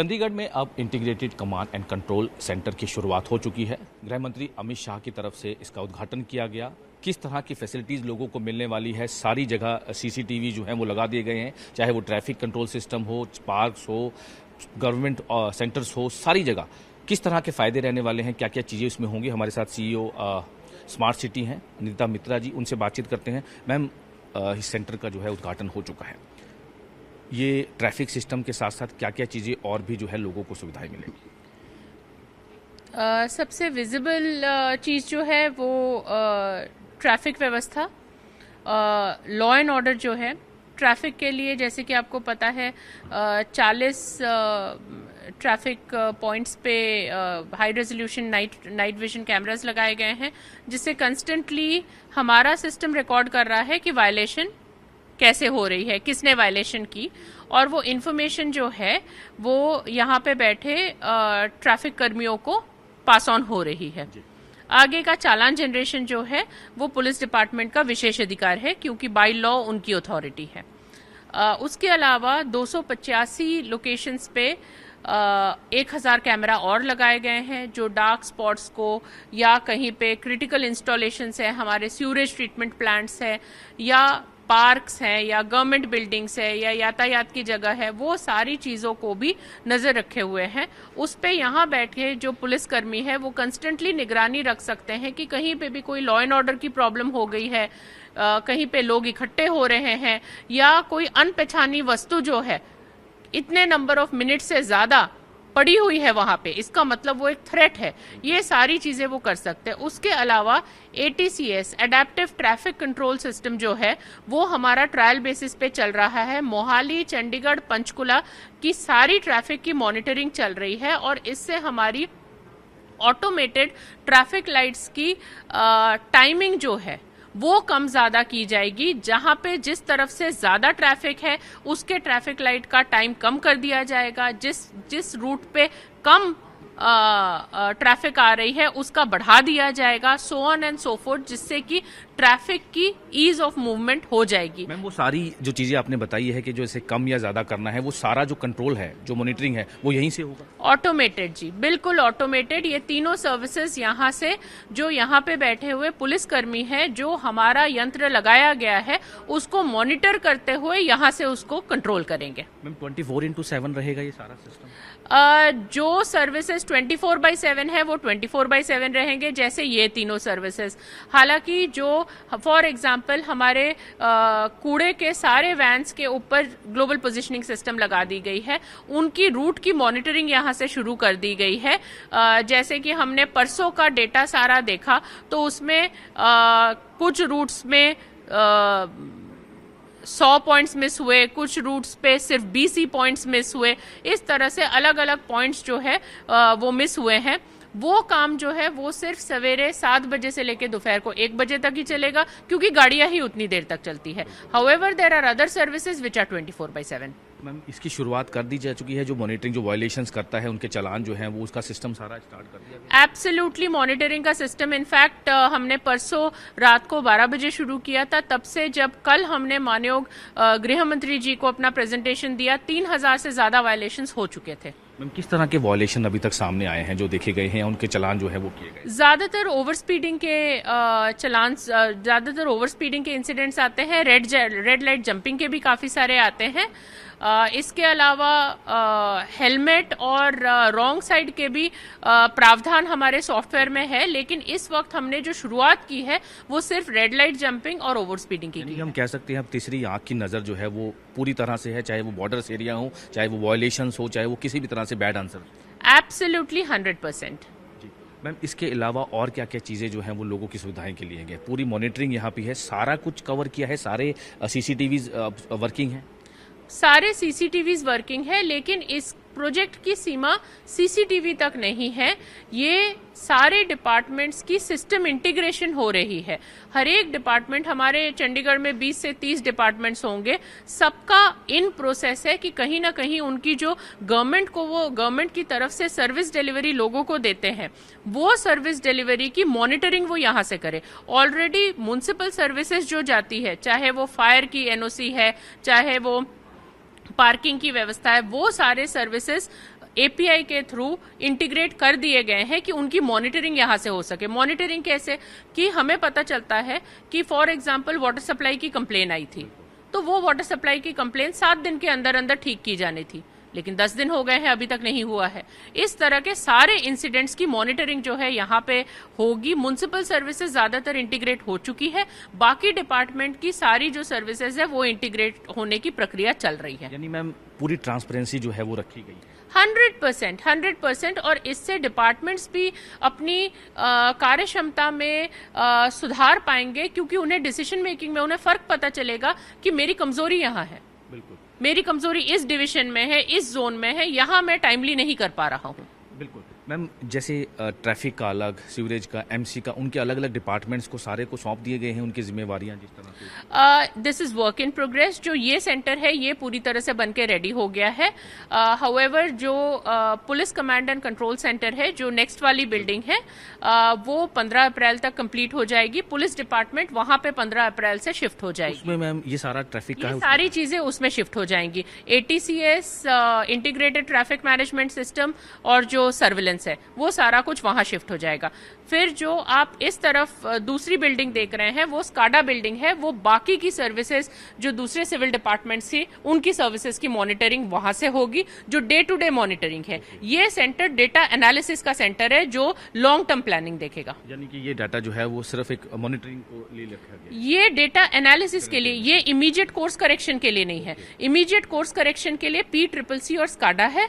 चंडीगढ़ में अब integrated command and control centre की शुरुआत हो चुकी है। गृह मंत्री अमित शाह की तरफ से इसका उद्घाटन किया गया। किस तरह की फैसिलिटीज़ लोगों को मिलने वाली है, सारी जगह सीसीटीवी जो है वो लगा दिए गए हैं, चाहे वो ट्रैफिक कंट्रोल सिस्टम हो, पार्क्स हो, गवर्नमेंट सेंटर्स हो, सारी जगह किस तरह के फ़ायदे रहने वाले हैं, क्या क्या चीज़ें इसमें होंगी। हमारे साथ सीईओ स्मार्ट सिटी हैं निता मित्रा जी, उनसे बातचीत करते हैं। मैम, इस सेंटर का जो है उद्घाटन हो चुका है, ये ट्रैफिक सिस्टम के साथ साथ क्या क्या चीज़ें और भी जो है लोगों को सुविधाएं मिलेंगी? सबसे विजिबल चीज़ जो है वो ट्रैफिक व्यवस्था, लॉ एंड ऑर्डर जो है ट्रैफिक के लिए, जैसे कि आपको पता है 40 ट्रैफिक पॉइंट्स पे high resolution night vision cameras लगाए गए हैं, जिससे कंस्टेंटली हमारा सिस्टम रिकॉर्ड कर रहा है कि वायलेशन कैसे हो रही है, किसने वायलेशन की, और वो इन्फॉर्मेशन जो है वो यहाँ पे बैठे ट्रैफिक कर्मियों को पास ऑन हो रही है। आगे का चालान जनरेशन जो है वो पुलिस डिपार्टमेंट का विशेष अधिकार है, क्योंकि बाय लॉ उनकी अथॉरिटी है। उसके अलावा 285 लोकेशंस पे 1000 कैमरा और लगाए गए हैं, जो डार्क स्पॉट्स को या कहीं पे क्रिटिकल इंस्टॉलेशंस है, हमारे सीवरेज ट्रीटमेंट प्लांट्स है या पार्क्स हैं या गवर्नमेंट बिल्डिंग्स है या यातायात की जगह है, वो सारी चीज़ों को भी नज़र रखे हुए हैं। उस पे यहाँ बैठे जो पुलिसकर्मी है वो कंस्टेंटली निगरानी रख सकते हैं कि कहीं पे भी कोई लॉ एंड ऑर्डर की प्रॉब्लम हो गई है, कहीं पे लोग इकट्ठे हो रहे हैं या कोई अनपहचानी वस्तु जो है इतने नंबर ऑफ मिनट से ज़्यादा पड़ी हुई है वहां पे, इसका मतलब वो एक थ्रेट है। ये सारी चीजें वो कर सकते हैं। उसके अलावा ATCS adaptive traffic control system जो है वो हमारा ट्रायल बेसिस पे चल रहा है। मोहाली, चंडीगढ़, पंचकुला की सारी ट्रैफिक की मॉनिटरिंग चल रही है और इससे हमारी ऑटोमेटेड ट्रैफिक लाइट्स की टाइमिंग जो है वो कम ज्यादा की जाएगी। जहां पे जिस तरफ से ज्यादा ट्रैफिक है उसके ट्रैफिक लाइट का टाइम कम कर दिया जाएगा, जिस रूट पे कम ट्रैफिक आ रही है उसका बढ़ा दिया जाएगा, so on and so fourth, जिससे कि ट्रैफिक की ईज ऑफ मूवमेंट हो जाएगी। मैम, वो सारी जो चीजें आपने बताई है कि जो इसे कम या ज्यादा करना है, वो सारा जो कंट्रोल है, जो मॉनिटरिंग है, वो यहीं से होगा? ऑटोमेटेड जी, बिल्कुल ऑटोमेटेड। ये तीनों सर्विसेज यहाँ से जो यहाँ पे बैठे हुए पुलिसकर्मी है, जो हमारा यंत्र लगाया गया है उसको मॉनिटर करते हुए यहाँ से उसको कंट्रोल करेंगे। मैम, 24/7 रहेगा ये सारा सिस्टम? जो सर्विसेज 24/7 है वो 24/7 रहेंगे, जैसे ये तीनों सर्विसेज। हालांकि जो फॉर एग्जांपल हमारे कूड़े के सारे वैन्स के ऊपर ग्लोबल पोजीशनिंग सिस्टम लगा दी गई है, उनकी रूट की मॉनिटरिंग यहाँ से शुरू कर दी गई है। जैसे कि हमने परसों का डेटा सारा देखा तो उसमें कुछ रूट्स में 100 पॉइंट्स मिस हुए, कुछ रूट्स पे सिर्फ 20 पॉइंट्स मिस हुए। इस तरह से अलग अलग पॉइंट्स जो है वो मिस हुए हैं। वो काम जो है वो सिर्फ सवेरे 7 बजे से लेकर दोपहर को 1 बजे तक ही चलेगा, क्योंकि गाड़ियां ही उतनी देर तक चलती है। However there are other services which are 24/7। Ma'am, इसकी शुरुआत कर दी जा चुकी है, जो मॉनिटरिंग, जो वायलेशंस करता है उनके चालान जो हैं वो उसका सिस्टम सारा स्टार्ट कर दिया गया? एब्सोल्युटली, मॉनिटरिंग का सिस्टम इनफैक्ट हमने परसों रात को 12 बजे शुरू किया था। तब से जब कल हमने मानयोग गृह मंत्री जी को अपना प्रेजेंटेशन दिया, 3000 से ज्यादा वायलेशंस हो चुके थे। मैम, किस तरह के वायलेशन अभी तक सामने आए हैं, जो देखे गए हैं, उनके चालान जो है वो किए गए? ज्यादातर ओवर स्पीडिंग के चालान, ज्यादातर ओवर स्पीडिंग के इंसिडेंट्स आते हैं। रेड लाइट जंपिंग के भी काफी सारे आते हैं। इसके अलावा हेलमेट और रॉन्ग साइड के भी प्रावधान हमारे सॉफ्टवेयर में है, लेकिन इस वक्त हमने जो शुरुआत की है वो सिर्फ रेड लाइट जंपिंग और ओवर स्पीडिंग की। हम कह सकते हैं अब तीसरी आंख की नज़र जो है वो पूरी तरह से है, चाहे वो बॉर्डर्स एरिया हो, चाहे वो वायलेशंस हो, चाहे वो किसी भी तरह से बैड आंसर। एब्सोल्युटली 100%। मैम, इसके अलावा और क्या क्या चीज़ें जो हैं वो लोगों की सुविधाएं के लिए हैं? पूरी मॉनिटरिंग यहाँ पे है, सारा कुछ कवर किया है, सारे CCTVs वर्किंग है? सारे CCTVs वर्किंग है, लेकिन इस प्रोजेक्ट की सीमा CCTV तक नहीं है। ये सारे डिपार्टमेंट्स की सिस्टम इंटीग्रेशन हो रही है। हर एक डिपार्टमेंट, हमारे चंडीगढ़ में 20 से 30 डिपार्टमेंट्स होंगे, सबका इन प्रोसेस है कि कहीं ना कहीं उनकी जो गवर्नमेंट की तरफ से सर्विस डिलीवरी लोगों को देते हैं, वो सर्विस डिलीवरी की मॉनिटरिंग वो यहाँ से करे। ऑलरेडी म्युनिसिपल सर्विसेज जो जाती है, चाहे वो फायर की NOC है, चाहे वो पार्किंग की व्यवस्था है, वो सारे सर्विसेज API के थ्रू इंटीग्रेट कर दिए गए हैं कि उनकी मॉनिटरिंग यहाँ से हो सके। मॉनिटरिंग कैसे कि हमें पता चलता है कि फॉर एग्जांपल वाटर सप्लाई की कंप्लेन आई थी, तो वो वाटर सप्लाई की कंप्लेन 7 दिन के अंदर अंदर ठीक की जानी थी, लेकिन 10 दिन हो गए हैं, अभी तक नहीं हुआ है। इस तरह के सारे इंसिडेंट्स की मॉनिटरिंग जो है यहाँ पे होगी। म्युनिसिपल सर्विसेज ज्यादातर इंटीग्रेट हो चुकी है, बाकी डिपार्टमेंट की सारी जो सर्विसेज है वो इंटीग्रेट होने की प्रक्रिया चल रही है। यानी मैम पूरी ट्रांसपेरेंसी जो है वो रखी गई है 100%, और इससे डिपार्टमेंट्स भी अपनी कार्य क्षमता में सुधार पाएंगे, क्योंकि उन्हें डिसीजन मेकिंग में उन्हें फर्क पता चलेगा कि मेरी कमजोरी यहाँ है, बिल्कुल मेरी कमजोरी इस डिवीजन में है, इस जोन में है, यहाँ मैं टाइमली नहीं कर पा रहा हूँ। बिल्कुल मैम, जैसे ट्रैफिक का अलग, सीवरेज का, MC का, उनके अलग अलग डिपार्टमेंट्स को सारे को सौंप दिए गए हैं उनकी जिम्मेवारियां जिस तरह से। This is work in progress. जो ये सेंटर है ये पूरी तरह से बनके रेडी हो गया है। हाउएवर जो police command and control centre है, जो नेक्स्ट वाली बिल्डिंग है, वो 15 अप्रैल तक कंप्लीट हो जाएगी। पुलिस डिपार्टमेंट वहां पे 15 अप्रैल से शिफ्ट हो जाएगी। उसमें मैम ये सारा ट्रैफिक का ये सारी चीजें उसमें शिफ्ट हो जाएंगी। ATCS integrated traffic management system और जो सर्विलेंस है वो सारा कुछ वहां शिफ्ट हो जाएगा। फिर जो आप इस तरफ दूसरी बिल्डिंग देख रहे हैं वो स्काडा बिल्डिंग है, वो बाकी की सर्विसेज जो दूसरे सिविल डिपार्टमेंट से उनकी सर्विसेज की मॉनिटरिंग वहां से होगी। जो डे टू डे मॉनिटरिंग है, ये सेंटर डेटा एनालिसिस का सेंटर है जो लॉन्ग टर्म प्लानिंग देखेगा। यानी कि ये डाटा जो है वो सिर्फ एक मॉनिटरिंग को ले रखा गया। ये डेटा एनालिसिस के लिए, ये इमीडिएट कोर्स करेक्शन के लिए नहीं है। इमीडिएट कोर्स करेक्शन के लिए PCCC और स्काडा है,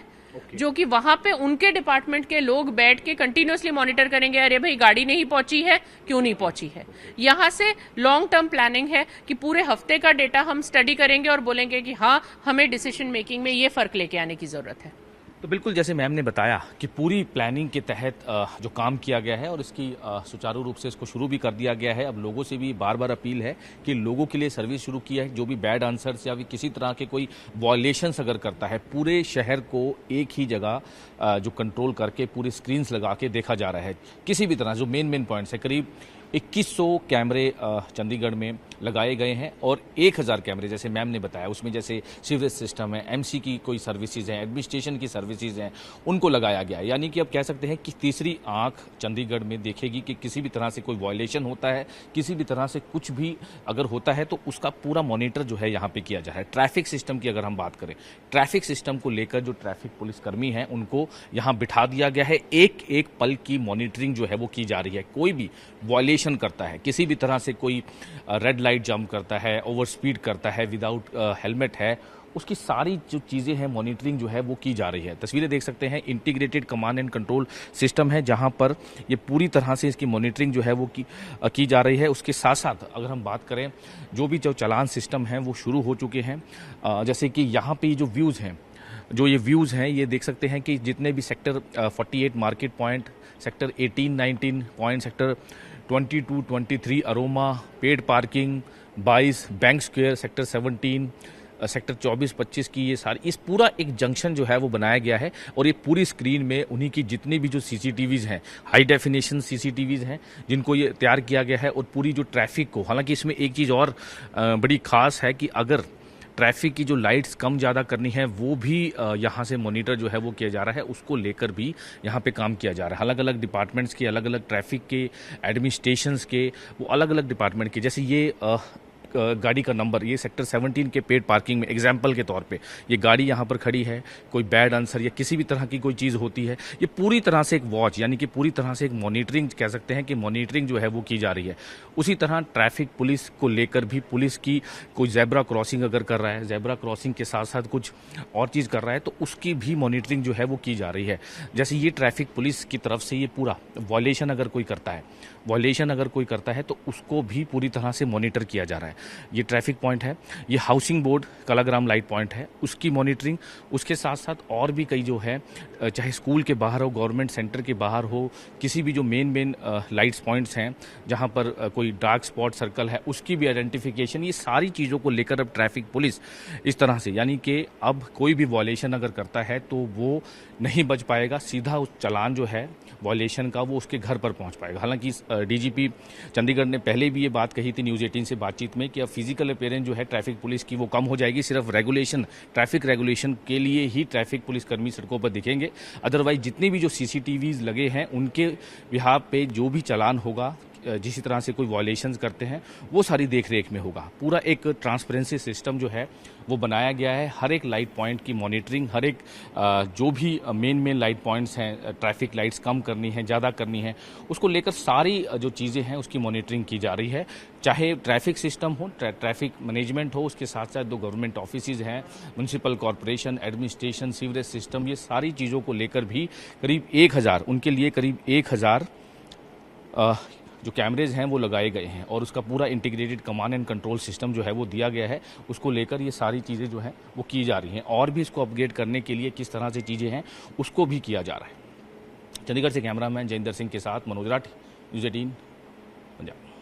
जो कि वहां पे उनके डिपार्टमेंट के लोग बैठ के कंटिन्यूअसली मॉनिटर करेंगे, अरे भाई गाड़ी नहीं पहुंची है, क्यों नहीं पहुंची है। यहां से लॉन्ग टर्म प्लानिंग है कि पूरे हफ्ते का डेटा हम स्टडी करेंगे और बोलेंगे कि हाँ, हमें डिसीजन मेकिंग में ये फर्क लेके आने की जरूरत है। तो बिल्कुल जैसे मैम ने बताया कि पूरी प्लानिंग के तहत जो काम किया गया है और इसकी सुचारू रूप से इसको शुरू भी कर दिया गया है। अब लोगों से भी बार बार अपील है कि लोगों के लिए सर्विस शुरू किया है। जो भी बैड आंसर्स या भी किसी तरह के कोई वॉयलेशंस अगर करता है, पूरे शहर को एक ही जगह जो कंट्रोल करके पूरे स्क्रीन्स लगा के देखा जा रहा है। किसी भी तरह जो मेन पॉइंट्स है, करीब 2100 कैमरे चंडीगढ़ में लगाए गए हैं और 1000 कैमरे जैसे मैम ने बताया, उसमें जैसे सीवरेज सिस्टम है, MC की कोई सर्विसेज हैं, एडमिनिस्ट्रेशन की सर्विसेज हैं, उनको लगाया गया है। यानी कि अब कह सकते हैं कि तीसरी आंख चंडीगढ़ में देखेगी कि किसी भी तरह से कोई वायलेशन होता है, किसी भी तरह से कुछ भी अगर होता है तो उसका पूरा मॉनिटर जो है यहाँ पे किया जा रहा है। ट्रैफिक सिस्टम की अगर हम बात करें, ट्रैफिक सिस्टम को लेकर जो ट्रैफिक पुलिसकर्मी हैं उनको यहाँ बिठा दिया गया है। एक एक पल की मॉनिटरिंग जो है वो की जा रही है। कोई भी वायलेशन करता है, किसी भी तरह से कोई रेड लाइट जंप करता है, ओवर स्पीड करता है, विदाउट हेलमेट है, उसकी सारी जो चीज़ें हैं मॉनिटरिंग जो है वो की जा रही है। तस्वीरें देख सकते हैं, integrated command and control system है जहां पर ये पूरी तरह से इसकी मॉनिटरिंग जो है वो की जा रही है। उसके साथ साथ अगर हम बात करें, जो भी जो चालान सिस्टम है वो शुरू हो चुके हैं। जैसे कि यहाँ पे जो व्यूज़ हैं, ये देख सकते हैं कि जितने भी sector 48 market point, sector 18, 19 point, sector 22, 23 aroma, paid parking, 22 bank square, sector 17, sector 24, 25 की ये सारी, इस पूरा एक जंक्शन जो है वो बनाया गया है। और ये पूरी स्क्रीन में उन्हीं की जितनी भी जो CCTVs हैं, हाई डेफिनेशन CCTVs हैं, जिनको ये तैयार किया गया है। और पूरी जो ट्रैफिक को, हालांकि इसमें एक चीज़ और बड़ी खास है कि अगर ट्रैफिक की जो लाइट्स कम ज़्यादा करनी है वो भी यहाँ से मॉनिटर जो है वो किया जा रहा है, उसको लेकर भी यहाँ पे काम किया जा रहा है। अलग अलग डिपार्टमेंट्स के, अलग अलग ट्रैफिक के, एडमिनिस्ट्रेशंस के, वो अलग अलग डिपार्टमेंट के, जैसे ये गाड़ी का नंबर, ये सेक्टर 17 के पेड पार्किंग में एग्जाम्पल के तौर पे ये गाड़ी यहाँ पर खड़ी है, कोई बैड आंसर या किसी भी तरह की कोई चीज़ होती है, ये पूरी तरह से एक वॉच, यानी कि पूरी तरह से एक मॉनिटरिंग कह सकते हैं कि मॉनिटरिंग जो है वो की जा रही है। उसी तरह ट्रैफिक पुलिस को लेकर भी, पुलिस की कोई जेब्रा क्रॉसिंग अगर कर रहा है, जेब्रा क्रॉसिंग के साथ साथ कुछ और चीज़ कर रहा है, तो उसकी भी मॉनिटरिंग जो है वो की जा रही है। जैसे ये ट्रैफिक पुलिस की तरफ से ये पूरा वॉयलेशन अगर कोई करता है तो उसको भी पूरी तरह से मॉनिटर किया जा रहा है। ये ट्रैफिक पॉइंट है, ये housing board Kalagram light point है, उसकी मॉनिटरिंग। उसके साथ साथ और भी कई जो है, चाहे स्कूल के बाहर हो, गवर्नमेंट सेंटर के बाहर हो, किसी भी जो मेन लाइट्स पॉइंट्स हैं जहां पर कोई डार्क स्पॉट सर्कल है, उसकी भी आइडेंटिफिकेशन, ये सारी चीज़ों को लेकर अब ट्रैफिक पुलिस इस तरह से, यानी कि अब कोई भी वॉयलेशन अगर करता है तो वो नहीं बच पाएगा, सीधा उस चालान जो है वॉयलेशन का वो उसके घर पर पहुंच पाएगा। हालांकि DGP चंडीगढ़ ने पहले भी ये बात कही थी न्यूज़ 18 से बातचीत में कि अब फिजिकल अपीयरेंस जो है ट्रैफिक पुलिस की वो कम हो जाएगी। सिर्फ रेगुलेशन, ट्रैफिक रेगुलेशन के लिए ही ट्रैफिक पुलिस कर्मी सड़कों पर दिखेंगे। अदरवाइज जितने भी जो सीसीटीवीज लगे हैं उनके बिहाफ पे जो भी चालान होगा, जिस तरह से कोई वायलेशंस करते हैं, वो सारी देख रेख में होगा। पूरा एक ट्रांसपेरेंसी सिस्टम जो है वो बनाया गया है। हर एक लाइट पॉइंट की मॉनिटरिंग, हर एक जो भी मेन लाइट पॉइंट्स हैं, ट्रैफिक लाइट्स कम करनी है, ज़्यादा करनी है, उसको लेकर सारी जो चीज़ें हैं उसकी मॉनिटरिंग की जा रही है। चाहे ट्रैफिक सिस्टम हो, ट्रैफिक मैनेजमेंट हो, उसके साथ साथ जो गवर्नमेंट ऑफिसेज हैं, municipal corporation, administration, sewerage system, ये सारी चीज़ों को लेकर भी करीब 1000, उनके लिए करीब 1000 जो कैमरेज हैं वो लगाए गए हैं और उसका पूरा integrated command and control system जो है वो दिया गया है। उसको लेकर ये सारी चीज़ें जो हैं वो की जा रही हैं और भी इसको अपग्रेड करने के लिए किस तरह से चीज़ें हैं उसको भी किया जा रहा है। चंडीगढ़ से कैमरामैन जयेंद्र सिंह के साथ मनोज राठी, न्यूज़ 18 पंजाब।